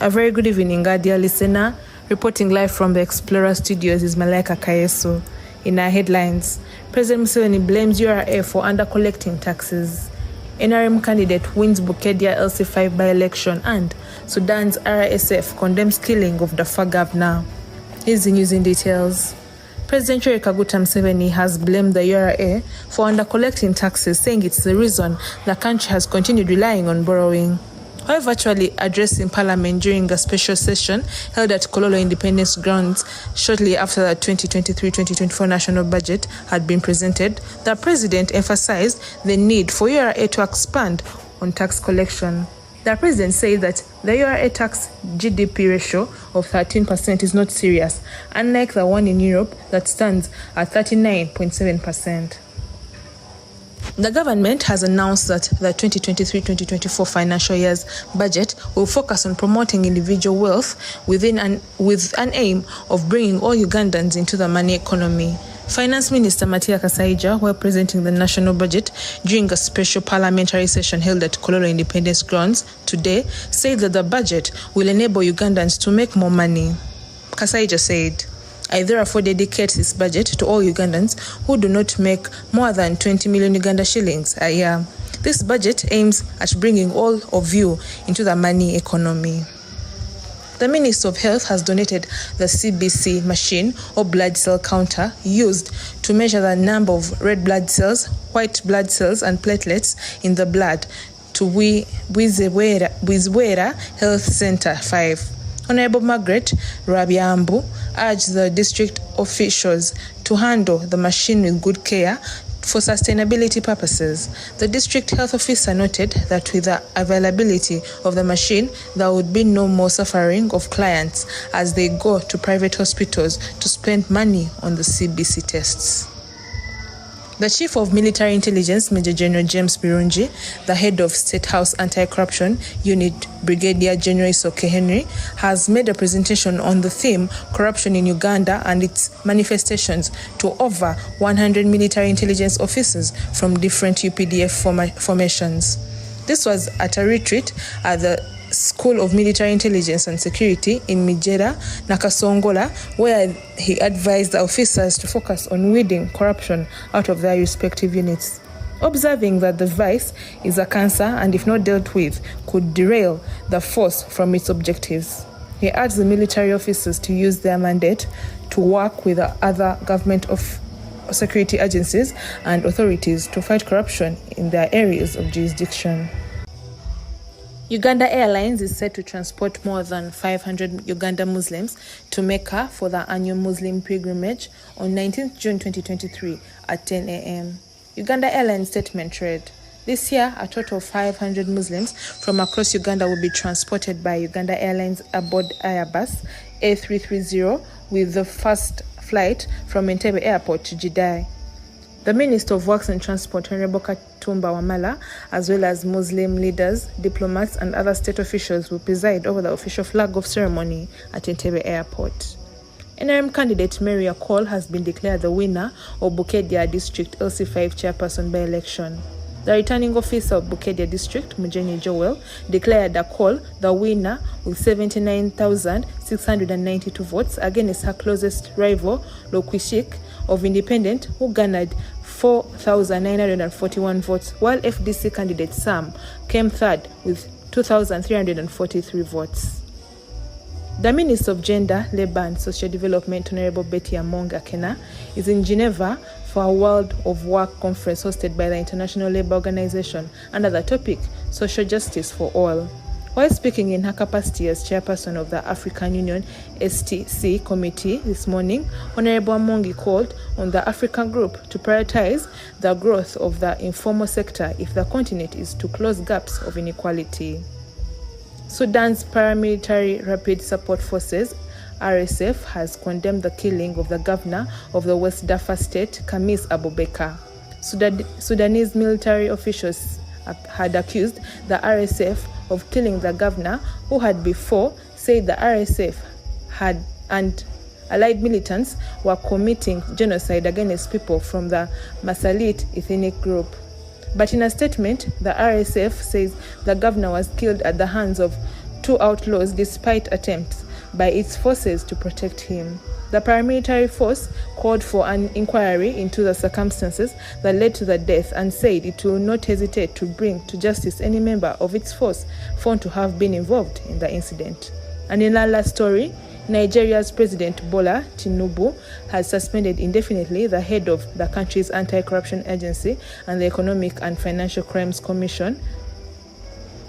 A very good evening, our dear listener. Reporting live from the Explorer Studios is Malaika Kayesu. In our headlines, President Museveni blames URA for under-collecting taxes. NRM candidate wins Bukedia LC5 by-election, and Sudan's RSF condemns killing of Darfur governor. Here's the news in details. President Yoweri Kaguta Museveni has blamed the URA for under-collecting taxes, saying it's the reason the country has continued relying on borrowing. While virtually addressing Parliament during a special session held at Kololo Independence Grounds shortly after the 2023-2024 national budget had been presented, the president emphasized the need for URA to expand on tax collection. The president said that the URA tax GDP ratio of 13% is not serious, unlike the one in Europe that stands at 39.7%. The government has announced that the 2023-2024 financial year's budget will focus on promoting individual wealth with an aim of bringing all Ugandans into the money economy. Finance Minister Matia Kasaija, while presenting the national budget during a special parliamentary session held at Kololo Independence Grounds today, said that the budget will enable Ugandans to make more money. Kasaija said, "I therefore dedicate this budget to all Ugandans who do not make more than 20 million Uganda shillings a year. This budget aims at bringing all of you into the money economy." The Minister of Health has donated the CBC machine or blood cell counter used to measure the number of red blood cells, white blood cells and platelets in the blood to Wizwera Health Center 5. Honorable Margaret Rabyambu urged the district officials to handle the machine with good care for sustainability purposes. The district health officer noted that with the availability of the machine, there would be no more suffering of clients as they go to private hospitals to spend money on the CBC tests. The Chief of Military Intelligence, Major General James Birungi, the head of State House Anti-Corruption Unit, Brigadier General Isoke Henry, has made a presentation on the theme Corruption in Uganda and its manifestations to over 100 military intelligence officers from different UPDF formations. This was at a retreat at the School of Military Intelligence and Security in Mijera, Nakasongola, where he advised the officers to focus on weeding corruption out of their respective units, observing that the vice is a cancer and if not dealt with could derail the force from its objectives. He urged the military officers to use their mandate to work with the other government of security agencies and authorities to fight corruption in their areas of jurisdiction. Uganda Airlines is set to transport more than 500 Uganda Muslims to Mecca for the annual Muslim pilgrimage on 19th June 2023 at 10 a.m. Uganda Airlines statement read, "This year, a total of 500 Muslims from across Uganda will be transported by Uganda Airlines aboard Airbus A330 with the first flight from Entebbe Airport to Jeddah." The Minister of Works and Transport, Honorable Katumba Wamala, as well as Muslim leaders, diplomats, and other state officials will preside over the official flag-off ceremony at Entebbe Airport. NRM candidate Mary Akol has been declared the winner of Bukedia District LC5 chairperson by-election. The returning officer of Bukedia District, Mujeni Joel, declared Akol the winner with 79,692 votes against her closest rival, Lokwishik of Independent, who garnered 4,941 votes, while FDC candidate Sam came third with 2,343 votes. The Minister of Gender, Labour and Social Development, Honorable Betty Among Akena, is in Geneva for a World of Work conference hosted by the International Labour Organization under the topic Social Justice for All. While speaking in her capacity as chairperson of the African Union STC committee this morning, Honorable Amongi called on the African group to prioritize the growth of the informal sector if the continent is to close gaps of inequality. Sudan's paramilitary Rapid Support Forces RSF has condemned the killing of the governor of the West Darfur state, Khamis Abubakar. Sudanese military officials had accused the RSF of killing the governor, who had before said the RSF and allied militants were committing genocide against people from the Masalit ethnic group. But in a statement, the RSF says the governor was killed at the hands of two outlaws despite attempts by its forces to protect him. The paramilitary force called for an inquiry into the circumstances that led to the death and said it will not hesitate to bring to justice any member of its force found to have been involved in the incident. And in our last story, Nigeria's President Bola Tinubu has suspended indefinitely the head of the country's anti-corruption agency and the Economic and Financial Crimes Commission.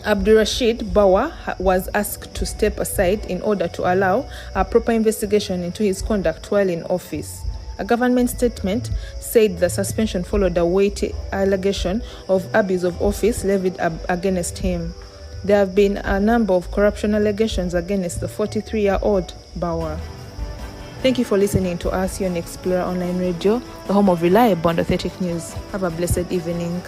Abdurrashid Bawa was asked to step aside in order to allow a proper investigation into his conduct while in office. A government statement said the suspension followed a weighty allegation of abuse of office levied against him. There have been a number of corruption allegations against the 43-year-old Bawa. Thank you for listening to ASEAN Explorer Online Radio, the home of reliable and authentic news. Have a blessed evening.